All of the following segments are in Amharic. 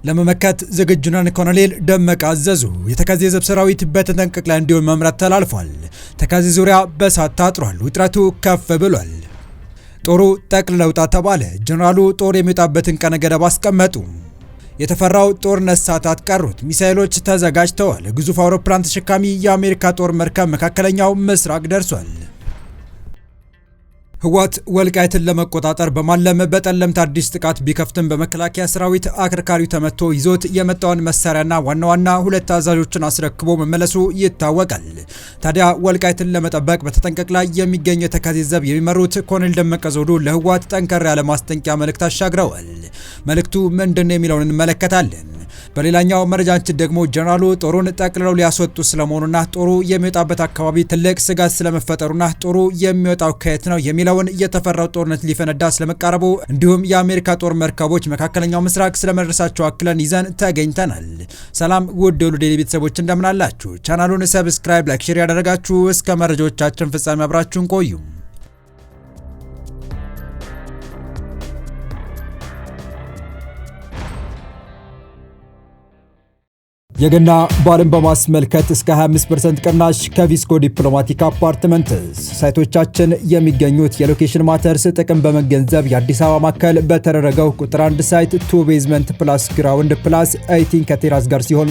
ለመመከት ዝግጁ ነን ኮሎኔል ደመቀ አዘዙ። የተከዜ ዘብ ሰራዊት በተጠንቀቅ ላይ እንዲሆን መምራት ተላልፏል። ተከዜ ዙሪያ በሳት ታጥሯል። ውጥረቱ ከፍ ብሏል። ጦሩ ጠቅልለው ውጣ ተባለ። ጀነራሉ ጦር የሚወጣበትን ቀነ ገደብ አስቀመጡ። የተፈራው ጦርነት ሰዓታት ቀሩት። ሚሳኤሎች ተዘጋጅተዋል። ግዙፍ አውሮፕላን ተሸካሚ የአሜሪካ ጦር መርከብ መካከለኛው ምስራቅ ደርሷል። ህወሓት ወልቃይትን ለመቆጣጠር በማለም በጠለምት አዲስ ጥቃት ቢከፍትም በመከላከያ ሰራዊት አከርካሪው ተመቶ ይዞት የመጣውን መሳሪያና ዋና ዋና ሁለት አዛዦችን አስረክቦ መመለሱ ይታወቃል። ታዲያ ወልቃይትን ለመጠበቅ በተጠንቀቅ ላይ የሚገኘው የተከዜ ዘብ የሚመሩት ኮሎኔል ደመቀ ዘውዱ ለህወሓት ጠንከር ያለ ማስጠንቀቂያ መልእክት አሻግረዋል። መልእክቱ ምንድነው የሚለውን እንመለከታለን። በሌላኛው መረጃችን ደግሞ ጀነራሉ ጦሩን ጠቅልለው ሊያስወጡ ስለመሆኑና ጦሩ የሚወጣበት አካባቢ ትልቅ ስጋት ስለመፈጠሩና ጦሩ የሚወጣው ከየት ነው የሚለውን የተፈራው ጦርነት ሊፈነዳ ስለመቃረቡ እንዲሁም የአሜሪካ ጦር መርከቦች መካከለኛው ምስራቅ ስለመድረሳቸው አክለን ይዘን ተገኝተናል። ሰላም ውድ የሁሉ ዴይሊ ቤተሰቦች እንደምን አላችሁ? ቻናሉን ሰብስክራይብ፣ ላይክ፣ ሼር ያደረጋችሁ እስከ መረጃዎቻችን ፍጻሜ አብራችሁን ቆዩ። የገና በዓልን በማስመልከት እስከ 25% ቅናሽ ከቪስኮ ዲፕሎማቲክ አፓርትመንትስ ሳይቶቻችን የሚገኙት የሎኬሽን ማተርስ ጥቅም በመገንዘብ የአዲስ አበባ ማዕከል በተደረገው ቁጥር 1 ሳይት 2 ቤዝመንት ፕላስ ግራውንድ ፕላስ 18 ከቴራስ ጋር ሲሆን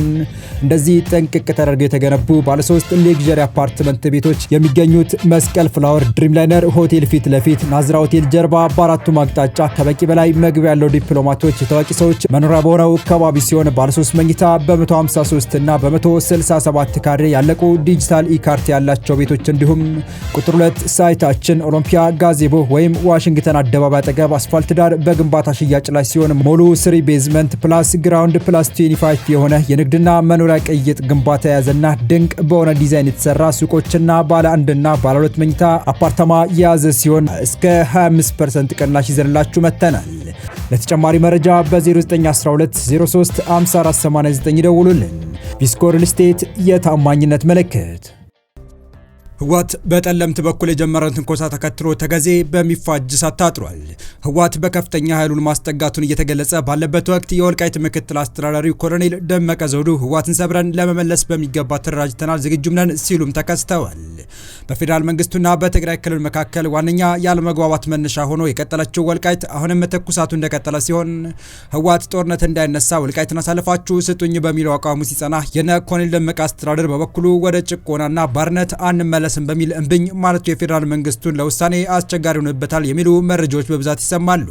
እንደዚህ ጥንቅቅ ተደርገው የተገነቡ ባለ 3 ሌክዠሪ አፓርትመንት ቤቶች የሚገኙት መስቀል ፍላወር ድሪምላይነር ሆቴል ፊት ለፊት ናዝራ ሆቴል ጀርባ በአራቱም አቅጣጫ ከበቂ በላይ መግቢያ ያለው ዲፕሎማቶች የታዋቂ ሰዎች መኖሪያ በሆነው አካባቢ ሲሆን ባለ 3 መኝታ በ153 እና በ167 ካሬ ያለቁ ዲጂታል ኢካርት ያላቸው ቤቶች እንዲሁም ቁጥር 2 ሳይታችን ኦሎምፒያ ጋዜቦ ወይም ዋሽንግተን አደባባይ አጠገብ አስፋልት ዳር በግንባታ ሽያጭ ላይ ሲሆን ሞሉ 3 ቤዝመንት ፕላስ ግራውንድ ፕላስ 25 የሆነ የንግድና መኖሪያ ቅይጥ ግንባታ የያዘና ድንቅ በሆነ ዲዛይን የተሰራ ሱቆችና ባለ 1 እና ባለ 2 መኝታ አፓርታማ የያዘ ሲሆን እስከ 25% ቅናሽ ይዘንላችሁ መተናል። ለተጨማሪ መረጃ በ0912 03 5489 ይደውሉልን። ቪስኮ ሪል ስቴት የታማኝነት ምልክት። ህወሓት በጠለምት በኩል የጀመረውን ትንኮሳ ተከትሎ ተከዜ በሚፋጅ እሳት ታጥሯል። ህወሓት በከፍተኛ ኃይሉን ማስጠጋቱን እየተገለጸ ባለበት ወቅት የወልቃይት ምክትል አስተዳዳሪው ኮሎኔል ደመቀ ዘውዱ ህወሓትን ሰብረን ለመመለስ በሚገባ ተደራጅተናል፣ ዝግጁም ነን ሲሉም ተከስተዋል። በፌዴራል መንግስቱና በትግራይ ክልል መካከል ዋነኛ ያለመግባባት መነሻ ሆኖ የቀጠለችው ወልቃይት አሁንም ትኩሳቱ እንደቀጠለ ሲሆን ህወሓት ጦርነት እንዳይነሳ ወልቃይትን አሳልፋችሁ ስጡኝ በሚለው አቋሙ ሲጸና የነ ኮሎኔል ደመቀ አስተዳደር በበኩሉ ወደ ጭቆናና ባርነት አንመለስ በሚል እምብኝ ማለቱ የፌዴራል መንግስቱን ለውሳኔ አስቸጋሪ ሆኖበታል የሚሉ መረጃዎች በብዛት ይሰማሉ።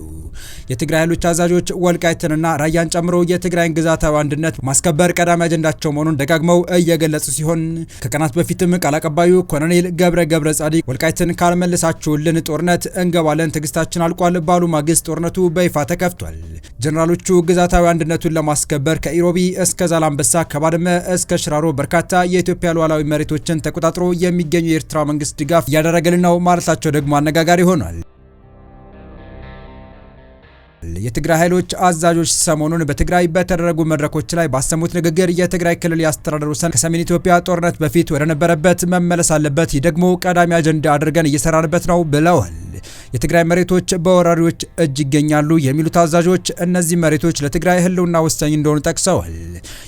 የትግራይ ኃይሎች አዛዦች ወልቃይትንና ራያን ጨምሮ የትግራይን ግዛታዊ አንድነት ማስከበር ቀዳሚ አጀንዳቸው መሆኑን ደጋግመው እየገለጹ ሲሆን ከቀናት በፊትም ቃል አቀባዩ ኮሎኔል ገብረ ጻዲቅ ወልቃይትን ካልመለሳችሁልን ጦርነት እንገባለን፣ ትዕግስታችን አልቋል ባሉ ማግስት ጦርነቱ በይፋ ተከፍቷል። ጀነራሎቹ ግዛታዊ አንድነቱን ለማስከበር ከኢሮቢ እስከ ዛላምበሳ ከባድመ እስከ ሽራሮ በርካታ የኢትዮጵያ ሉዓላዊ መሬቶችን ተቆጣጥሮ የሚገኙ የኤርትራ መንግስት ድጋፍ እያደረገልን ነው ማለታቸው ደግሞ አነጋጋሪ ሆኗል። የትግራይ ኃይሎች አዛዦች ሰሞኑን በትግራይ በተደረጉ መድረኮች ላይ ባሰሙት ንግግር የትግራይ ክልል ያስተዳደሩ ወሰን ከሰሜን ኢትዮጵያ ጦርነት በፊት ወደ ነበረበት መመለስ አለበት፣ ይህ ደግሞ ቀዳሚ አጀንዳ አድርገን እየሰራንበት ነው ብለዋል። የትግራይ መሬቶች በወራሪዎች እጅ ይገኛሉ የሚሉት አዛዦች እነዚህ መሬቶች ለትግራይ ህልውና ወሳኝ እንደሆኑ ጠቅሰዋል።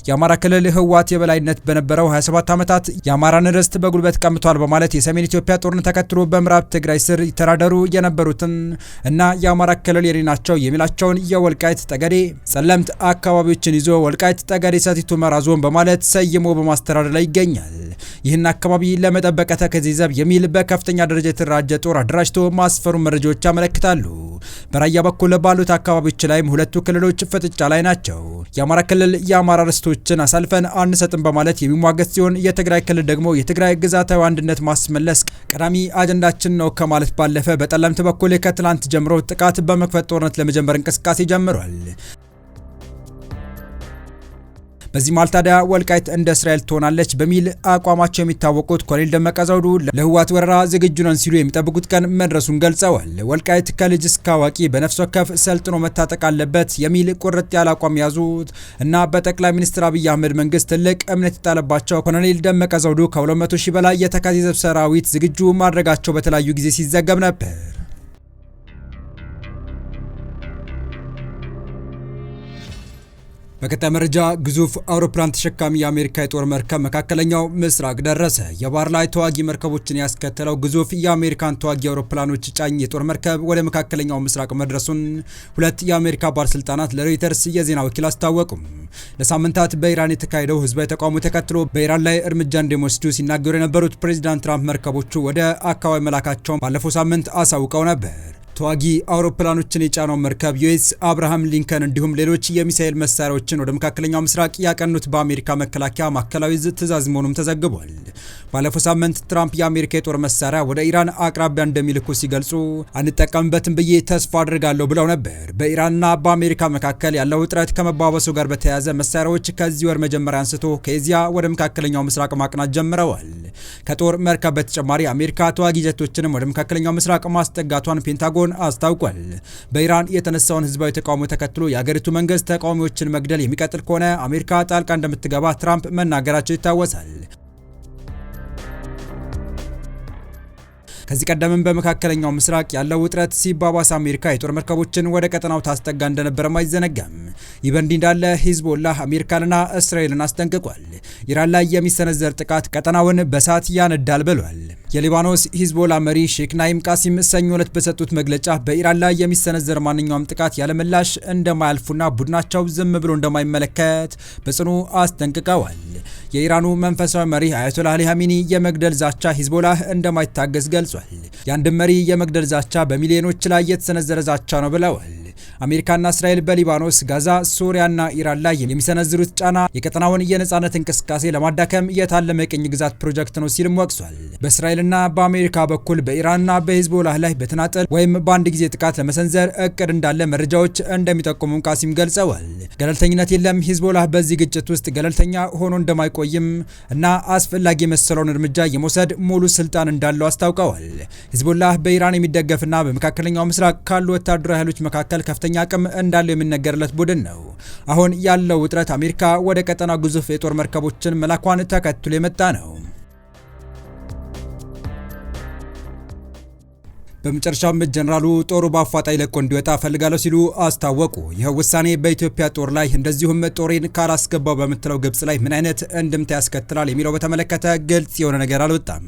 የአማራ ክልል ህወሓት የበላይነት በነበረው 27 ዓመታት የአማራን ርስት በጉልበት ቀምቷል በማለት የሰሜን ኢትዮጵያ ጦርነት ተከትሎ በምዕራብ ትግራይ ስር ይተዳደሩ የነበሩትን እና የአማራ ክልል የኔ ናቸው የሚላቸውን የወልቃይት ጠገዴ፣ ጸለምት አካባቢዎችን ይዞ ወልቃይት ጠገዴ ሰቲት ሁመራ ዞን በማለት ሰይሞ በማስተዳደር ላይ ይገኛል። ይህን አካባቢ ለመጠበቅ ተከዜ ዘብ የሚል በከፍተኛ ደረጃ የተደራጀ ጦር አደራጅቶ ማስፈሩ መረጃዎች ያመለክታሉ። በራያ በኩል ባሉት አካባቢዎች ላይም ሁለቱ ክልሎች ፍጥጫ ላይ ናቸው። የአማራ ክልል የአማራ ርስቶችን አሳልፈን አንሰጥም በማለት የሚሟገት ሲሆን የትግራይ ክልል ደግሞ የትግራይ ግዛታዊ አንድነት ማስመለስ ቀዳሚ አጀንዳችን ነው ከማለት ባለፈ በጠለምት በኩል ከትላንት ጀምሮ ጥቃት በመክፈት ጦርነት ለመጀመር እንቅስቃሴ ጀምሯል። በዚህ መሃል ታዲያ ወልቃይት እንደ እስራኤል ትሆናለች በሚል አቋማቸው የሚታወቁት ኮሎኔል ደመቀ ዘውዱ ለህወሓት ወረራ ዝግጁ ነን ሲሉ የሚጠብቁት ቀን መድረሱን ገልጸዋል። ወልቃይት ከልጅ እስከ አዋቂ በነፍስ ወከፍ ሰልጥኖ መታጠቅ አለበት የሚል ቁርጥ ያለ አቋም ያዙት እና በጠቅላይ ሚኒስትር አብይ አህመድ መንግስት ትልቅ እምነት የጣለባቸው ኮሎኔል ደመቀ ዘውዱ ከ200 ሺህ በላይ የተከዜ ዘብ ሰራዊት ዝግጁ ማድረጋቸው በተለያዩ ጊዜ ሲዘገብ ነበር። በቀጣይ መረጃ ግዙፍ አውሮፕላን ተሸካሚ የአሜሪካ የጦር መርከብ መካከለኛው ምስራቅ ደረሰ። የባህር ላይ ተዋጊ መርከቦችን ያስከተለው ግዙፍ የአሜሪካን ተዋጊ አውሮፕላኖች ጫኝ የጦር መርከብ ወደ መካከለኛው ምስራቅ መድረሱን ሁለት የአሜሪካ ባለስልጣናት ለሮይተርስ የዜና ወኪል አስታወቁም። ለሳምንታት በኢራን የተካሄደው ህዝባዊ ተቃውሞ ተከትሎ በኢራን ላይ እርምጃ እንደሚወስዱ ሲናገሩ የነበሩት ፕሬዚዳንት ትራምፕ መርከቦቹ ወደ አካባቢ መላካቸውን ባለፈው ሳምንት አሳውቀው ነበር። ተዋጊ አውሮፕላኖችን የጫነው መርከብ ዩኤስ አብርሃም ሊንከን እንዲሁም ሌሎች የሚሳኤል መሳሪያዎችን ወደ መካከለኛው ምስራቅ ያቀኑት በአሜሪካ መከላከያ ማዕከላዊ ዕዝ ትዕዛዝ መሆኑም ተዘግቧል። ባለፈው ሳምንት ትራምፕ የአሜሪካ የጦር መሳሪያ ወደ ኢራን አቅራቢያ እንደሚልኩ ሲገልጹ አንጠቀምበትም ብዬ ተስፋ አድርጋለሁ ብለው ነበር። በኢራንና በአሜሪካ መካከል ያለው ውጥረት ከመባባሱ ጋር በተያያዘ መሳሪያዎች ከዚህ ወር መጀመሪያ አንስቶ ከኤዚያ ወደ መካከለኛው ምስራቅ ማቅናት ጀምረዋል። ከጦር መርከብ በተጨማሪ አሜሪካ ተዋጊ ጀቶችንም ወደ መካከለኛው ምስራቅ ማስጠጋቷን ፔንታጎን አስታውቋል። በኢራን የተነሳውን ህዝባዊ ተቃውሞ ተከትሎ የሀገሪቱ መንግስት ተቃዋሚዎችን መግደል የሚቀጥል ከሆነ አሜሪካ ጣልቃ እንደምትገባ ትራምፕ መናገራቸው ይታወሳል። ከዚህ ቀደምም በመካከለኛው ምስራቅ ያለው ውጥረት ሲባባስ አሜሪካ የጦር መርከቦችን ወደ ቀጠናው ታስጠጋ እንደነበረም አይዘነጋም። ይህ በእንዲህ እንዳለ ሂዝቦላህ አሜሪካንና እስራኤልን አስጠንቅቋል። ኢራን ላይ የሚሰነዘር ጥቃት ቀጠናውን በሳት ያነዳል ብሏል። የሊባኖስ ሂዝቦላ መሪ ሼክ ናኢም ቃሲም ሰኞ ዕለት በሰጡት መግለጫ በኢራን ላይ የሚሰነዘር ማንኛውም ጥቃት ያለምላሽ እንደማያልፉና ቡድናቸው ዝም ብሎ እንደማይመለከት በጽኑ አስጠንቅቀዋል። የኢራኑ መንፈሳዊ መሪ አያቶላህ አሊ ኻሜኒ የመግደል ዛቻ ሂዝቦላህ እንደማይታገስ ገልጿል። የአንድ መሪ የመግደል ዛቻ በሚሊዮኖች ላይ የተሰነዘረ ዛቻ ነው ብለዋል። አሜሪካና እስራኤል በሊባኖስ፣ ጋዛ፣ ሶሪያና ኢራን ላይ የሚሰነዝሩት ጫና የቀጠናውን የነጻነት እንቅስቃሴ ለማዳከም የታለመ የቅኝ ግዛት ፕሮጀክት ነው ሲልም ወቅሷል። በእስራኤልና በአሜሪካ በኩል በኢራንና በሂዝቦላህ ላይ በተናጠል ወይም በአንድ ጊዜ ጥቃት ለመሰንዘር እቅድ እንዳለ መረጃዎች እንደሚጠቁሙም ቃሲም ገልጸዋል። ገለልተኝነት የለም፣ ሂዝቦላህ በዚህ ግጭት ውስጥ ገለልተኛ ሆኖ እንደማይቆይም እና አስፈላጊ የመሰለውን እርምጃ የመውሰድ ሙሉ ስልጣን እንዳለው አስታውቀዋል። ሂዝቦላህ በኢራን የሚደገፍና በመካከለኛው ምስራቅ ካሉ ወታደራዊ ኃይሎች መካከል ከፍተኛ አቅም እንዳለው የሚነገርለት ቡድን ነው። አሁን ያለው ውጥረት አሜሪካ ወደ ቀጠና ግዙፍ የጦር መርከቦችን መላኳን ተከትሎ የመጣ ነው። በመጨረሻም ጀነራሉ ጦሩ በአፋጣኝ ለቆ እንዲወጣ ፈልጋለሁ ሲሉ አስታወቁ። ይህ ውሳኔ በኢትዮጵያ ጦር ላይ እንደዚሁም ጦሬን ካላስገባው በምትለው ግብጽ ላይ ምን አይነት እንድምታ ያስከትላል የሚለው በተመለከተ ግልጽ የሆነ ነገር አልወጣም።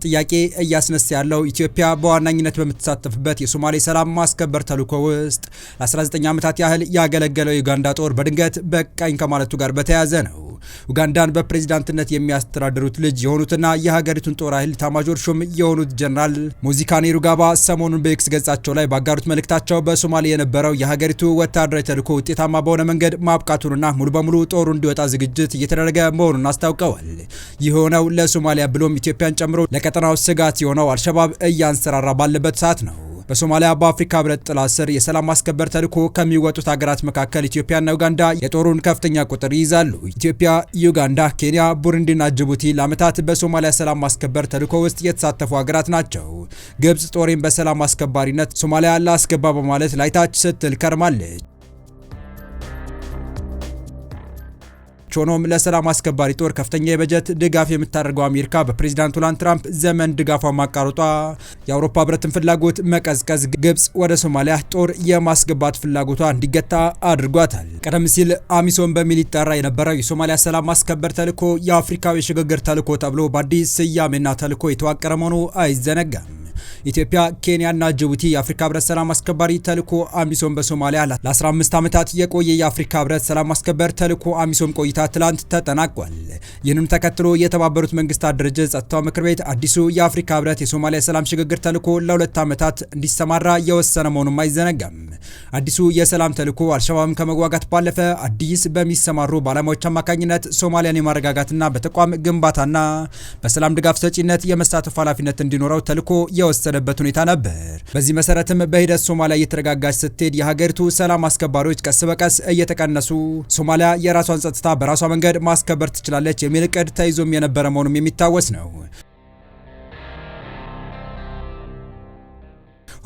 ጥያቄ እያስነሳ ያለው ኢትዮጵያ በዋናኝነት በምትሳተፍበት የሶማሌ ሰላም ማስከበር ተልዕኮ ውስጥ ለ19 ዓመታት ያህል ያገለገለው የኡጋንዳ ጦር በድንገት በቃኝ ከማለቱ ጋር በተያያዘ ነው። ኡጋንዳን በፕሬዝዳንትነት የሚያስተዳድሩት ልጅ የሆኑትና የሀገሪቱን ጦር ኃይል ኤታማዦር ሹም የሆኑት ጀነራል ሙሆዚ ካይኔሩጋባ ሰሞኑን በኤክስ ገጻቸው ላይ ባጋሩት መልእክታቸው በሶማሌ የነበረው የሀገሪቱ ወታደራዊ ተልዕኮ ውጤታማ በሆነ መንገድ ማብቃቱንና ሙሉ በሙሉ ጦሩ እንዲወጣ ዝግጅት እየተደረገ መሆኑን አስታውቀዋል። ይህ ሆነው ለሶማሊያ ብሎም ኢትዮጵያን ጨምሮ ለቀጠናው ስጋት የሆነው አልሸባብ እያንሰራራ ባለበት ሰዓት ነው። በሶማሊያ በአፍሪካ ህብረት ጥላ ስር የሰላም ማስከበር ተልዕኮ ከሚወጡት ሀገራት መካከል ኢትዮጵያና ኡጋንዳ የጦሩን ከፍተኛ ቁጥር ይይዛሉ። ኢትዮጵያ፣ ዩጋንዳ፣ ኬንያ፣ ቡሩንዲና ጅቡቲ ለዓመታት በሶማሊያ ሰላም ማስከበር ተልዕኮ ውስጥ የተሳተፉ ሀገራት ናቸው። ግብጽ ጦሬን በሰላም አስከባሪነት ሶማሊያ ላስገባ በማለት ላይታች ስትል ከርማለች። ሆኖም ለሰላም አስከባሪ ጦር ከፍተኛ የበጀት ድጋፍ የምታደርገው አሜሪካ በፕሬዝዳንት ዶናልድ ትራምፕ ዘመን ድጋፏን ማቋረጧ የአውሮፓ ህብረትን ፍላጎት መቀዝቀዝ ግብጽ ወደ ሶማሊያ ጦር የማስገባት ፍላጎቷ እንዲገታ አድርጓታል። ቀደም ሲል አሚሶም በሚል ይጠራ የነበረው የሶማሊያ ሰላም ማስከበር ተልዕኮ የአፍሪካዊ የሽግግር ተልዕኮ ተብሎ በአዲስ ስያሜና ተልዕኮ የተዋቀረ መሆኑ አይዘነጋም። ኢትዮጵያ፣ ኬንያና ጅቡቲ የአፍሪካ ህብረት ሰላም አስከባሪ ተልዕኮ አሚሶም በሶማሊያ ለ15 ዓመታት የቆየ የአፍሪካ ህብረት ሰላም ማስከበር ተልዕኮ አሚሶም ቆይታ ትላንት ተጠናቋል። ይህንን ተከትሎ የተባበሩት መንግስታት ድርጅት ጸጥታው ምክር ቤት አዲሱ የአፍሪካ ህብረት የሶማሊያ ሰላም ሽግግር ተልዕኮ ለ2 ዓመታት እንዲሰማራ የወሰነ መሆኑም አይዘነጋም። አዲሱ የሰላም ተልዕኮ አልሸባብን ከመዋጋት ባለፈ አዲስ በሚሰማሩ ባለሙያዎች አማካኝነት ሶማሊያን የማረጋጋትና በተቋም ግንባታና በሰላም ድጋፍ ሰጪነት የመሳተፍ ኃላፊነት እንዲኖረው ተልዕኮ የወሰደበት ሁኔታ ነበር። በዚህ መሰረትም በሂደት ሶማሊያ እየተረጋጋች ስትሄድ የሀገሪቱ ሰላም አስከባሪዎች ቀስ በቀስ እየተቀነሱ ሶማሊያ የራሷን ጸጥታ በራሷ መንገድ ማስከበር ትችላለች የሚል እቅድ ተይዞም የነበረ መሆኑም የሚታወስ ነው።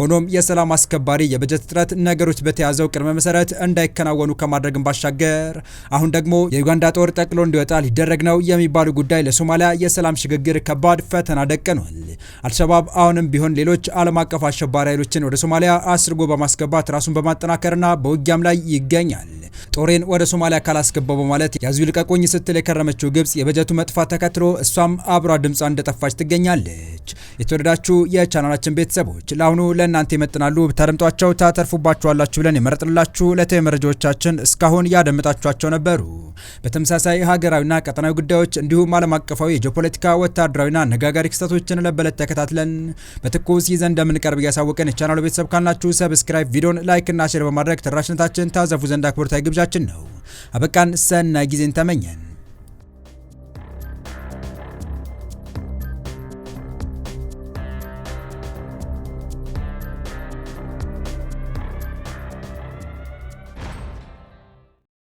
ሆኖም የሰላም አስከባሪ የበጀት እጥረት ነገሮች በተያዘው ቅድመ መሰረት እንዳይከናወኑ ከማድረግም ባሻገር አሁን ደግሞ የዩጋንዳ ጦር ጠቅሎ እንዲወጣ ሊደረግ ነው የሚባሉ ጉዳይ ለሶማሊያ የሰላም ሽግግር ከባድ ፈተና ደቅኗል። አልሸባብ አሁንም ቢሆን ሌሎች ዓለም አቀፍ አሸባሪ ኃይሎችን ወደ ሶማሊያ አስርጎ በማስገባት ራሱን በማጠናከርና በውጊያም ላይ ይገኛል። ጦሬን ወደ ሶማሊያ ካላስገባው በማለት ያዙ ይልቀቁኝ ስትል የከረመችው ግብጽ የበጀቱ መጥፋት ተከትሎ እሷም አብሯ ድምጿ እንደጠፋች ትገኛለች። የተወደዳችሁ የቻናላችን ቤተሰቦች ለአሁኑ ለእናንተ ይመጥናሉ ብታደምጧቸው ታተርፉባችኋላችሁ ብለን የመረጥንላችሁ ዕለታዊ መረጃዎቻችን እስካሁን ያደምጣችኋቸው ነበሩ። በተመሳሳይ ሀገራዊና ቀጠናዊ ጉዳዮች እንዲሁም ዓለም አቀፋዊ የጂኦፖለቲካ ወታደራዊና አነጋጋሪ ክስተቶችን ለበለት ተከታትለን በትኩስ ይዘን እንደምንቀርብ እያሳወቀን የቻናሉ ቤተሰብ ካልናችሁ ሰብስክራይብ፣ ቪዲዮን ላይክ እና ሼር በማድረግ ተደራሽነታችን ታዘፉ ዘንድ አክብሮታዊ ግብዣችን ነው። አበቃን። ሰናይ ጊዜን ተመኘን።